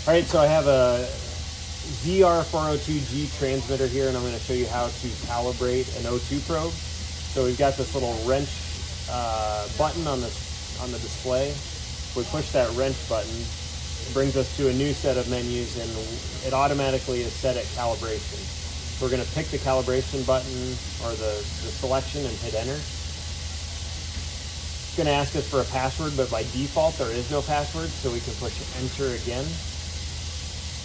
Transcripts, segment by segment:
All right, so I have a ZR402G transmitter here, and I'm going to show you how to calibrate an O2 probe. So we've got this little wrench button on the display. If we push that wrench button, it brings us to a new set of menus, and it automatically is set at calibration. So we're going to pick the calibration button or the selection and hit enter. It's going to ask us for a password, but by default there is no password, so we can push enter again.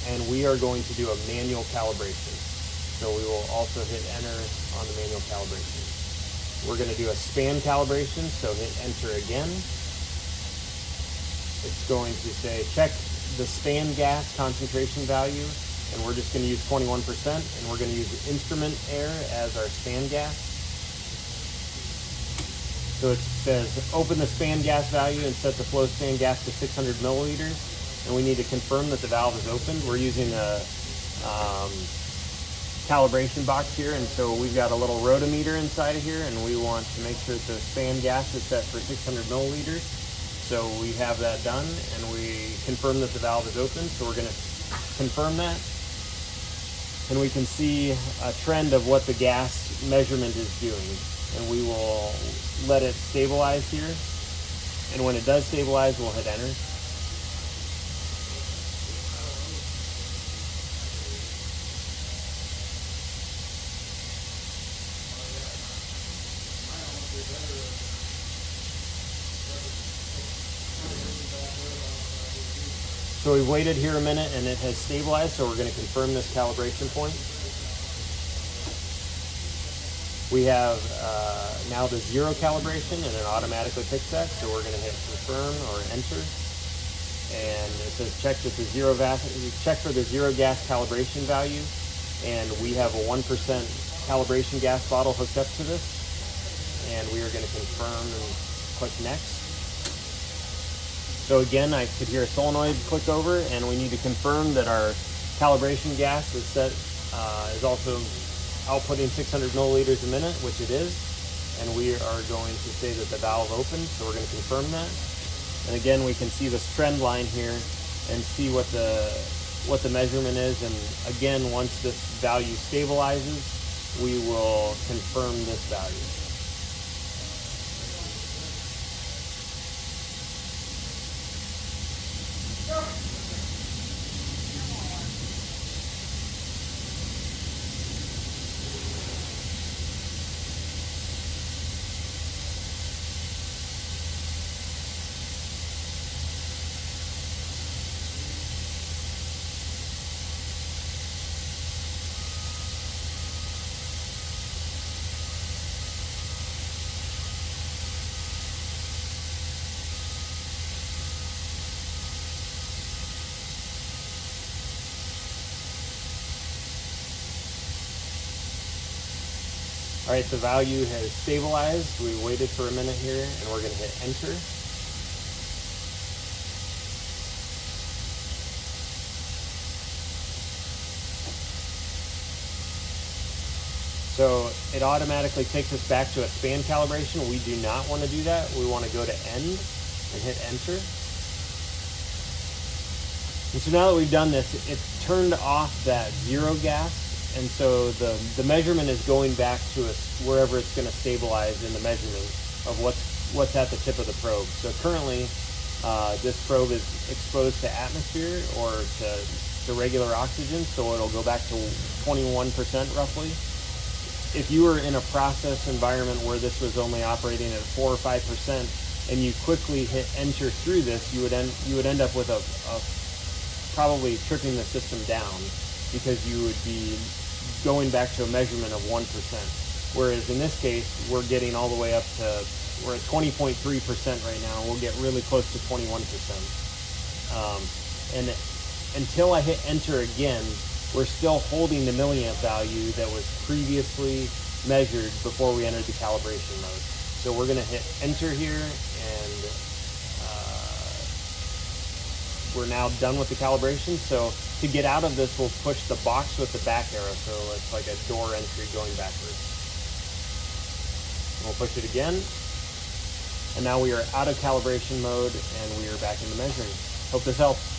And we are going to do a manual calibration. So we will also hit enter on the manual calibration. We're going to do a span calibration, so hit enter again. It's going to say check the span gas concentration value, and we're just going to use 21%, and we're going to use instrument air as our span gas. So it says open the span gas value and set the flow span gas to 600 milliliters. And we need to confirm that the valve is opened. We're using a calibration box here, and so we've got a little rotometer inside of here, and we want to make sure that the span gas is set for 600 milliliters. So we have that done, and we confirm that the valve is open. So we're going to confirm that, and we can see a trend of what the gas measurement is doing. And we will let it stabilize here, and when it does stabilize, we'll hit enter. So we've waited here a minute and it has stabilized, so we're going to confirm this calibration point. We have now the zero calibration, and it automatically picks that, so we're going to hit confirm or enter. And it says check for the zero gas calibration value, and we have a 1% calibration gas bottle hooked up to this, and we are going to confirm and click next. So again, I could hear a solenoid click over, and we need to confirm that our calibration gas is set, is also outputting 600 milliliters a minute, which it is. And we are going to say that the valve opened, so we're going to confirm that. And again, we can see this trend line here and see what the measurement is. And again, once this value stabilizes, we will confirm this value. All right, the value has stabilized. We waited for a minute here, and we're going to hit enter. So it automatically takes us back to a span calibration. We do not want to do that. We want to go to end and hit enter. And so now that we've done this, it's turned off that zero gas. And so the measurement is going back to wherever it's going to stabilize in the measurement of what's at the tip of the probe. So currently, this probe is exposed to atmosphere or to regular oxygen, so it'll go back to 21% roughly. If you were in a process environment where this was only operating at 4 or 5%, and you quickly hit enter through this, you would end up with a probably tripping the system down, because you would be going back to a measurement of 1%. Whereas in this case, we're getting all the way up to, we're at 20.3% right now. We'll get really close to 21%. And until I hit enter again, we're still holding the milliamp value that was previously measured before we entered the calibration mode. So we're going to hit enter here, and we're now done with the calibration. So to get out of this, we'll push the box with the back arrow, so it's like a door entry going backwards. And we'll push it again, and now we are out of calibration mode, and we are back into measuring. Hope this helps.